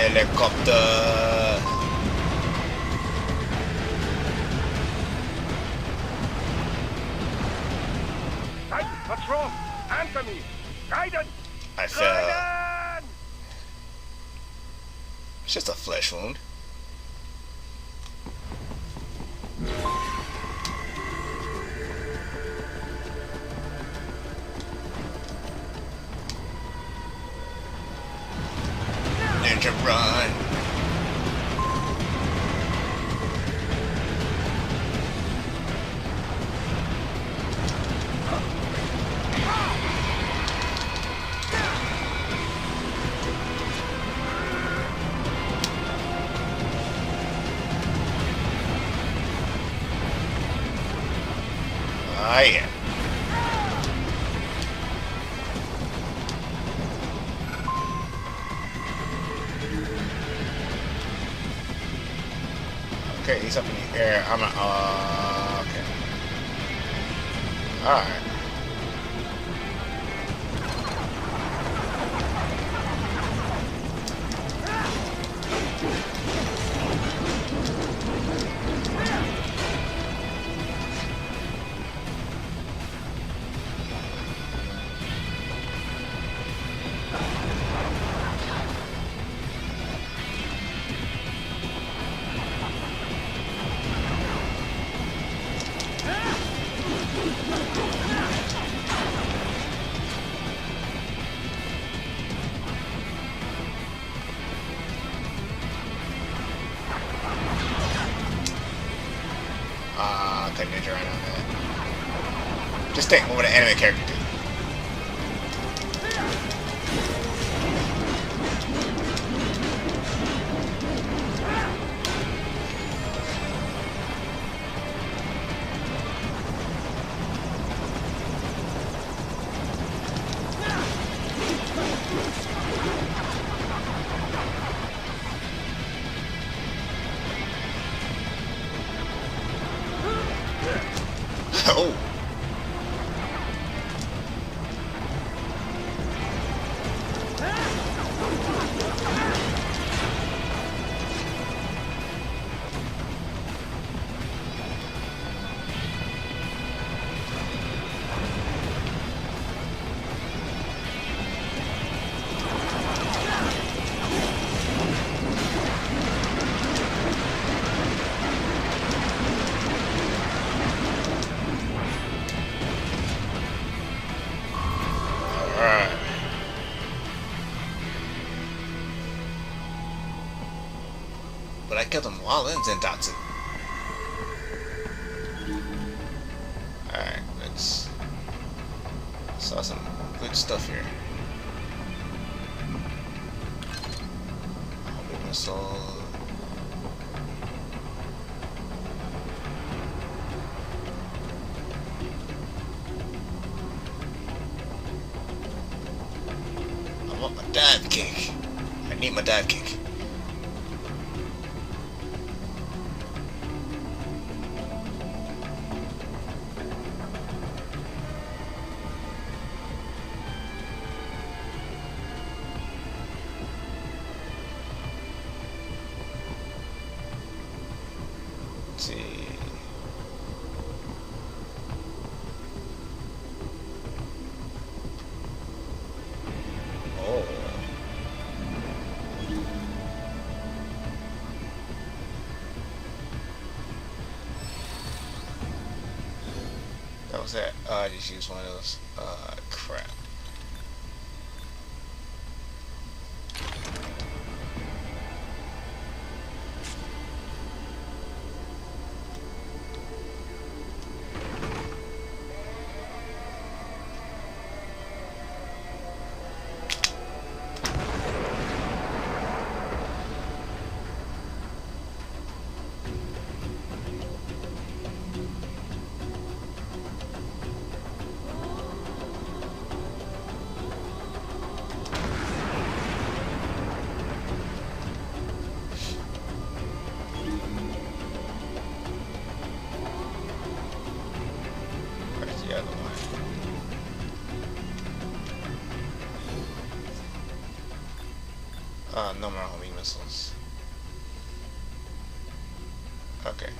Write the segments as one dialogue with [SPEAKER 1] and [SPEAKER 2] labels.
[SPEAKER 1] Helicopter.
[SPEAKER 2] Hey, what's wrong? Answer me! Raiden!
[SPEAKER 1] I fell.
[SPEAKER 2] Raiden!
[SPEAKER 1] It's just a flesh wound. Ninja run. Ah, yeah. Okay, he's up in the air. I'm not. Okay. Alright. Type ninja right on that. Just think, what would an anime character do? Oh! Alright. But I killed him while in Zentatsu. Alright, let's saw some good stuff here. Homing missile. I want my dive kick. I need my dive kick. Let's see. Oh. That was that. I just used one of those. Crap. Where's the other one? No more homing missiles. missiles. Okay.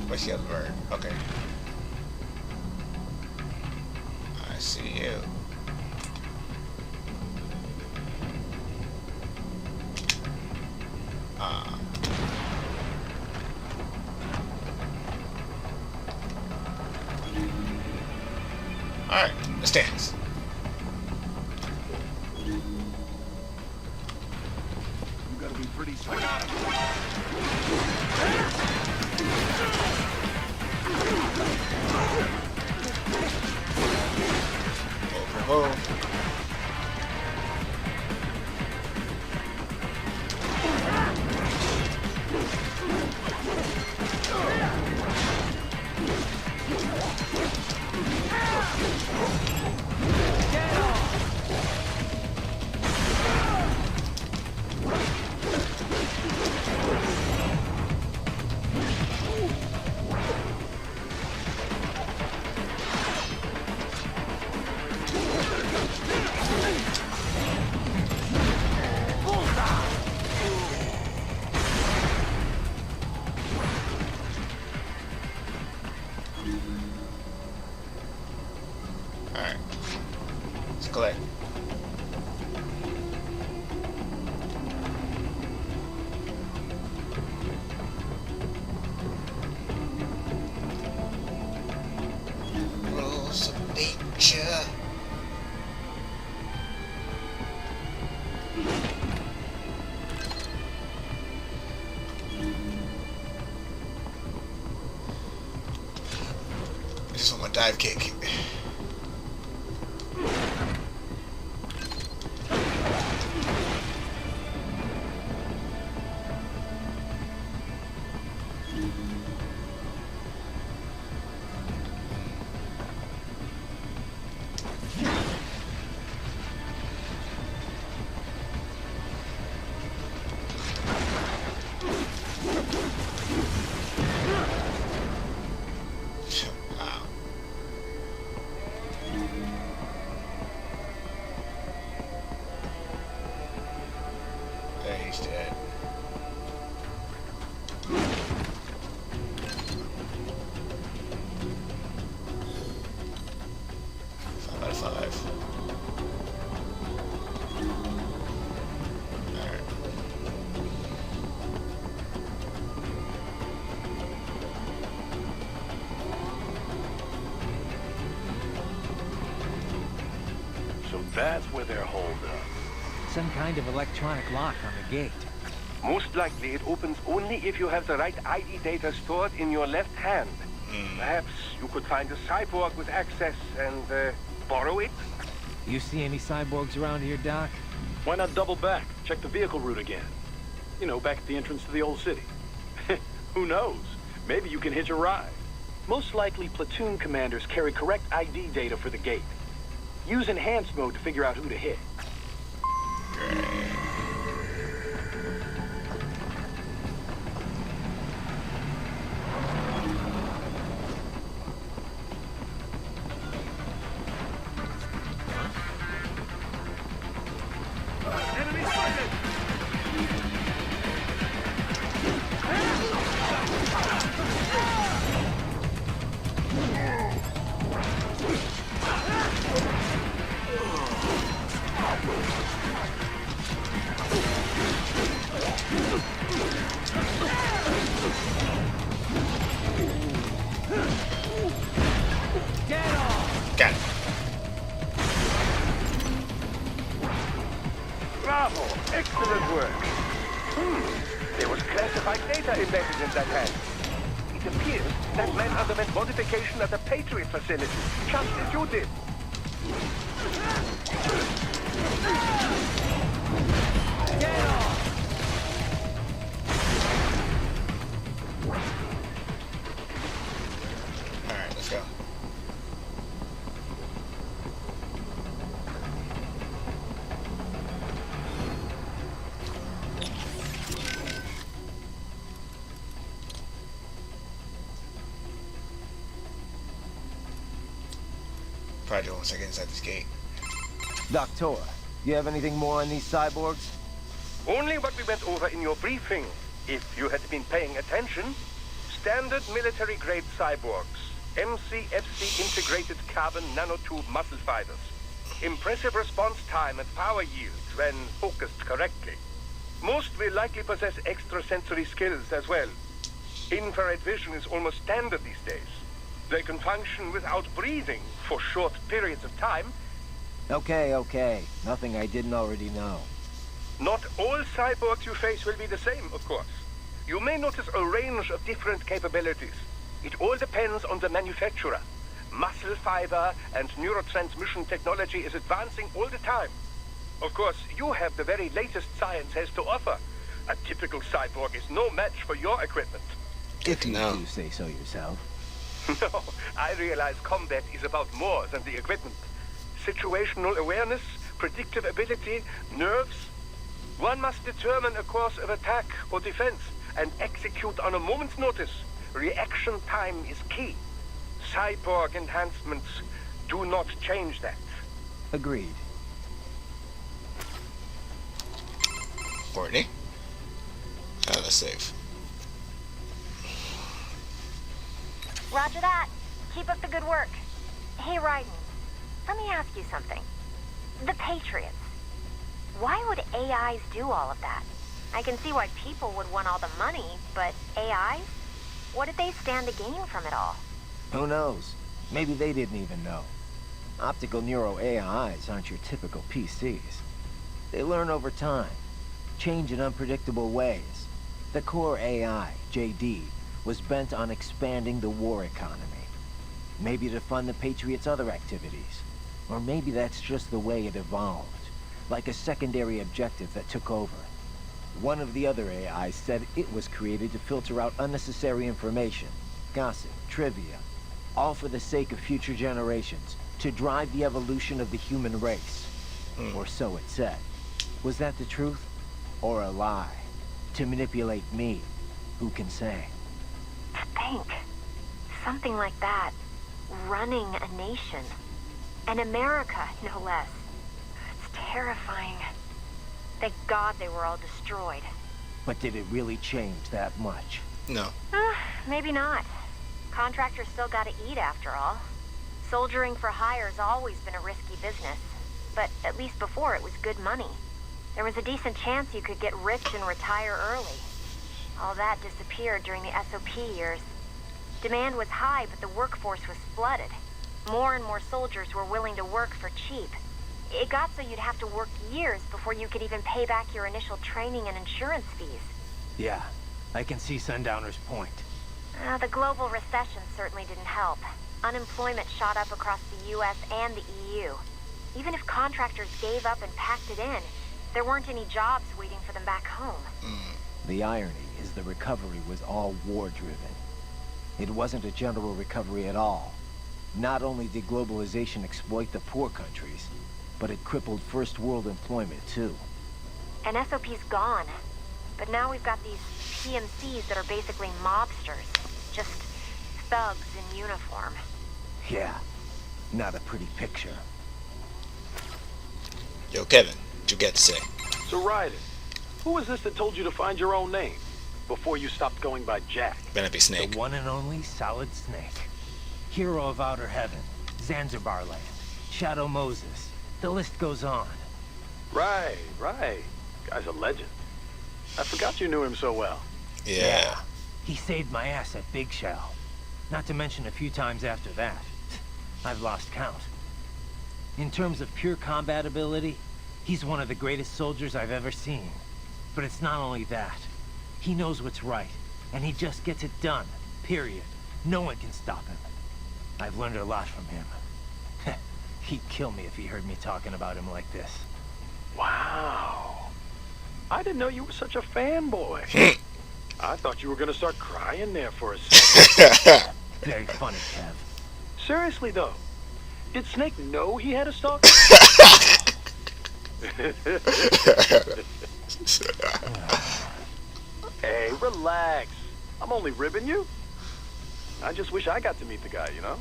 [SPEAKER 1] Where's the other bird? Okay. I see you. Alright, let's dance.
[SPEAKER 2] You gotta be pretty sweet.
[SPEAKER 1] Whoa. Alright. Let's collect. Rules of nature. I just want my dive kick. Wow. There, he's dead. 5 out of 5. Alright.
[SPEAKER 2] So that's where they're holed up.
[SPEAKER 3] Some kind of electronic lock on the gate.
[SPEAKER 2] Most likely it opens only if you have the right ID data stored in your left hand. Perhaps you could find a cyborg with access and borrow it?
[SPEAKER 3] You see any cyborgs around here, Doc?
[SPEAKER 4] Why not double back? Check the vehicle route again. You know, back at the entrance to the old city. Who knows? Maybe you can hitch a ride. Most likely, platoon commanders carry correct ID data for the gate. Use enhanced mode to figure out who to hit.
[SPEAKER 2] Enemy spotted!
[SPEAKER 1] Got it.
[SPEAKER 2] Bravo! Excellent work! There was classified data embedded in that hand. It appears that man underwent modification at the Patriot facility, just as you did.
[SPEAKER 1] Alright, let's go. Probably once I get inside this gate.
[SPEAKER 5] Doctor, you have anything more on these cyborgs?
[SPEAKER 2] Only what we went over in your briefing, if you had been paying attention. Standard military-grade cyborgs. MCFC integrated carbon nanotube muscle fibers. Impressive response time and power yield when focused correctly. Most will likely possess extrasensory skills as well. Infrared vision is almost standard these days. They can function without breathing for short periods of time.
[SPEAKER 5] Okay. Nothing I didn't already know.
[SPEAKER 2] Not all cyborgs you face will be the same, of course. You may notice a range of different capabilities. It all depends on the manufacturer. Muscle fiber and neurotransmission technology is advancing all the time. Of course, you have the very latest science has to offer. A typical cyborg is no match for your equipment.
[SPEAKER 5] If you do say so yourself.
[SPEAKER 2] No, I realize combat is about more than the equipment. Situational awareness, predictive ability, nerves. One must determine a course of attack or defense and execute on a moment's notice. Reaction time is key. Cyborg enhancements do not change that.
[SPEAKER 5] Agreed.
[SPEAKER 1] Courtney? Let's save.
[SPEAKER 6] Roger that. Keep up the good work. Hey, Raiden, let me ask you something. The Patriots. Why would AIs do all of that? I can see why people would want all the money, but AIs? What did they stand to gain from it all?
[SPEAKER 5] Who knows? Maybe they didn't even know. Optical neuro AIs aren't your typical PCs. They learn over time, change in unpredictable ways. The core AI, JD, was bent on expanding the war economy. Maybe to fund the Patriots' other activities. Or maybe that's just the way it evolved. Like a secondary objective that took over. One of the other AIs said it was created to filter out unnecessary information, gossip, trivia, all for the sake of future generations, to drive the evolution of the human race. Or so it said. Was that the truth? Or a lie? To manipulate me? Who can say?
[SPEAKER 6] To think. Something like that. Running a nation. And America, no less. It's terrifying. Thank God they were all destroyed.
[SPEAKER 5] But did it really change that much?
[SPEAKER 1] No.
[SPEAKER 6] Maybe not. Contractors still gotta eat after all. Soldiering for hire's always been a risky business. But at least before it was good money. There was a decent chance you could get rich and retire early. All that disappeared during the SOP years. Demand was high, but the workforce was flooded. More and more soldiers were willing to work for cheap. It got so you'd have to work years before you could even pay back your initial training and insurance fees.
[SPEAKER 3] Yeah, I can see Sundowner's point.
[SPEAKER 6] The global recession certainly didn't help. Unemployment shot up across the US and the EU. Even if contractors gave up and packed it in, there weren't any jobs waiting for them back home.
[SPEAKER 5] The irony is the recovery was all war-driven. It wasn't a general recovery at all. Not only did globalization exploit the poor countries, but it crippled first world employment too.
[SPEAKER 6] And SOP's gone. But now we've got these PMCs that are basically mobsters. Just thugs in uniform.
[SPEAKER 5] Yeah, not a pretty picture.
[SPEAKER 1] Yo, Kevin, what you got to say?
[SPEAKER 4] So Raiden, who was this that told you to find your own name before you stopped going by Jack?
[SPEAKER 1] Better be Snake.
[SPEAKER 3] The one and only Solid Snake. Hero of Outer Heaven, Zanzibar Land, Shadow Moses. The list goes on.
[SPEAKER 4] Right. Guy's a legend. I forgot you knew him so well.
[SPEAKER 1] Yeah.
[SPEAKER 3] He saved my ass at Big Shell. Not to mention a few times after that. I've lost count. In terms of pure combat ability, he's one of the greatest soldiers I've ever seen. But it's not only that. He knows what's right, and he just gets it done. Period. No one can stop him. I've learned a lot from him. He'd kill me if he heard me talking about him like this.
[SPEAKER 4] Wow. I didn't know you were such a fanboy. I thought you were gonna start crying there for a second.
[SPEAKER 3] Very funny, Kev.
[SPEAKER 4] Seriously though, did Snake know he had a stalker? Hey, relax. I'm only ribbing you. I just wish I got to meet the guy, you know?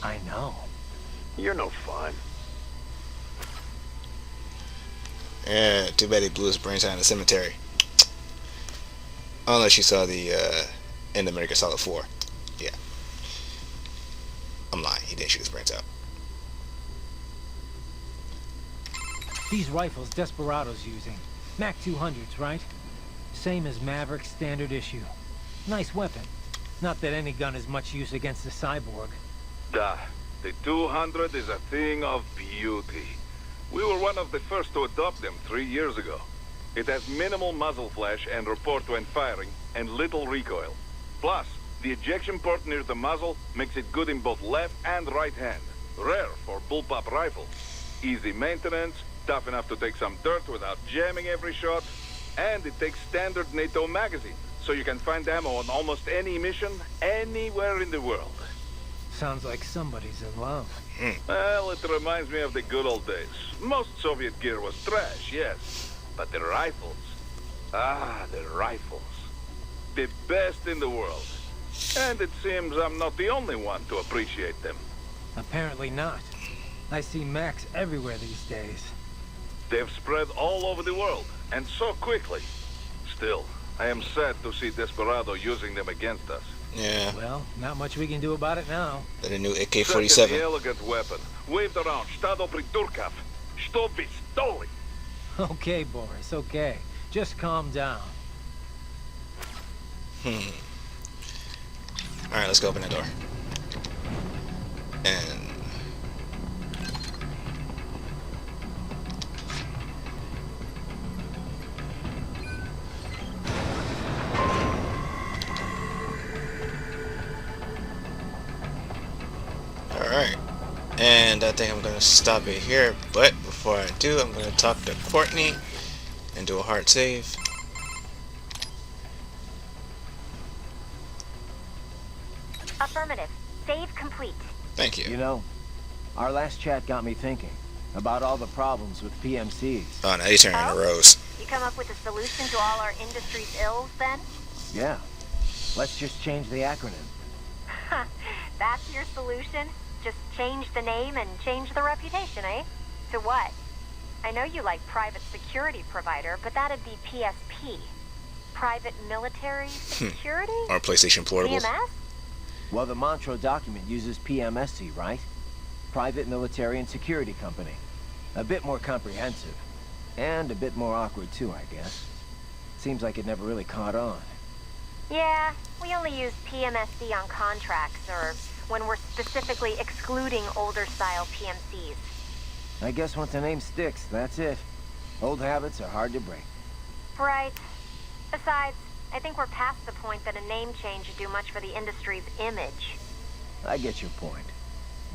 [SPEAKER 3] I know.
[SPEAKER 4] You're no fun.
[SPEAKER 1] Yeah, too bad he blew his brains out in the cemetery. Unless you saw the end of Metal Gear Solid 4. Yeah. I'm lying. He didn't shoot his brains out.
[SPEAKER 3] These rifles Desperado's using. Mac 200s, right? Same as Maverick's standard issue. Nice weapon. Not that any gun is much use against the cyborg.
[SPEAKER 7] Duh. The 200 is a thing of beauty. We were one of the first to adopt them 3 years ago. It has minimal muzzle flash and report when firing, and little recoil. Plus, the ejection port near the muzzle makes it good in both left and right hand. Rare for bullpup rifles. Easy maintenance, tough enough to take some dirt without jamming every shot, and it takes standard NATO magazine, so you can find ammo on almost any mission, anywhere in the world.
[SPEAKER 3] Sounds like somebody's in love.
[SPEAKER 7] Well, it reminds me of the good old days. Most Soviet gear was trash, yes. But the rifles... Ah, the rifles. The best in the world. And it seems I'm not the only one to appreciate them.
[SPEAKER 3] Apparently not. I see Macs everywhere these days.
[SPEAKER 7] They've spread all over the world, and so quickly. Still, I am sad to see Desperado using them against us.
[SPEAKER 1] Yeah.
[SPEAKER 3] Well, not much we can do about it now.
[SPEAKER 1] They're the new
[SPEAKER 7] Such an
[SPEAKER 1] AK-47.
[SPEAKER 7] elegant weapon. Waved around, Stado Pridurkov. Что вы столи?
[SPEAKER 3] Okay, Boris, okay. Just calm down.
[SPEAKER 1] Alright, let's go open that door. And... Alright. And I think I'm going to stop it here. But before I do, I'm going to talk to Courtney and do a hard save.
[SPEAKER 6] Affirmative. Save complete.
[SPEAKER 1] Thank you.
[SPEAKER 5] You know, our last chat got me thinking about all the problems with PMCs.
[SPEAKER 1] Oh, now he's turning
[SPEAKER 6] Oh?
[SPEAKER 1] to Rose.
[SPEAKER 6] You come up with a solution to all our industry's ills, then?
[SPEAKER 5] Yeah. Let's just change the acronym.
[SPEAKER 6] That's your solution? Just change the name and change the reputation, eh? To what? I know you like private security provider, but that'd be PSP. Private military security?
[SPEAKER 1] Or PlayStation Portables.
[SPEAKER 6] PMS?
[SPEAKER 5] Well, the Montreux document uses PMSC, right? Private Military and Security Company. A bit more comprehensive. And a bit more awkward, too, I guess. Seems like it never really caught on.
[SPEAKER 6] Yeah, we only use PMSC on contracts or when we're specifically excluding older style PMCs.
[SPEAKER 5] I guess once a name sticks, that's it. Old habits are hard to break.
[SPEAKER 6] Right. Besides, I think we're past the point that a name change would do much for the industry's image.
[SPEAKER 5] I get your point.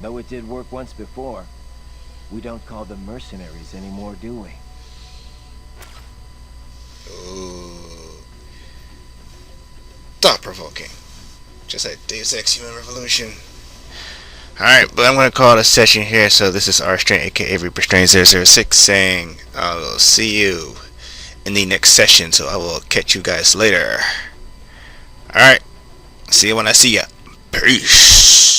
[SPEAKER 5] Though it did work once before, we don't call them mercenaries anymore, do we?
[SPEAKER 1] Ooh. Thought-provoking. Just like Deus Ex Human Revolution. Alright, but I'm going to call it a session here. So this is R-Strain, aka Reaper Strain 006, saying I will see you in the next session. So I will catch you guys later. Alright. See you when I see ya. Peace.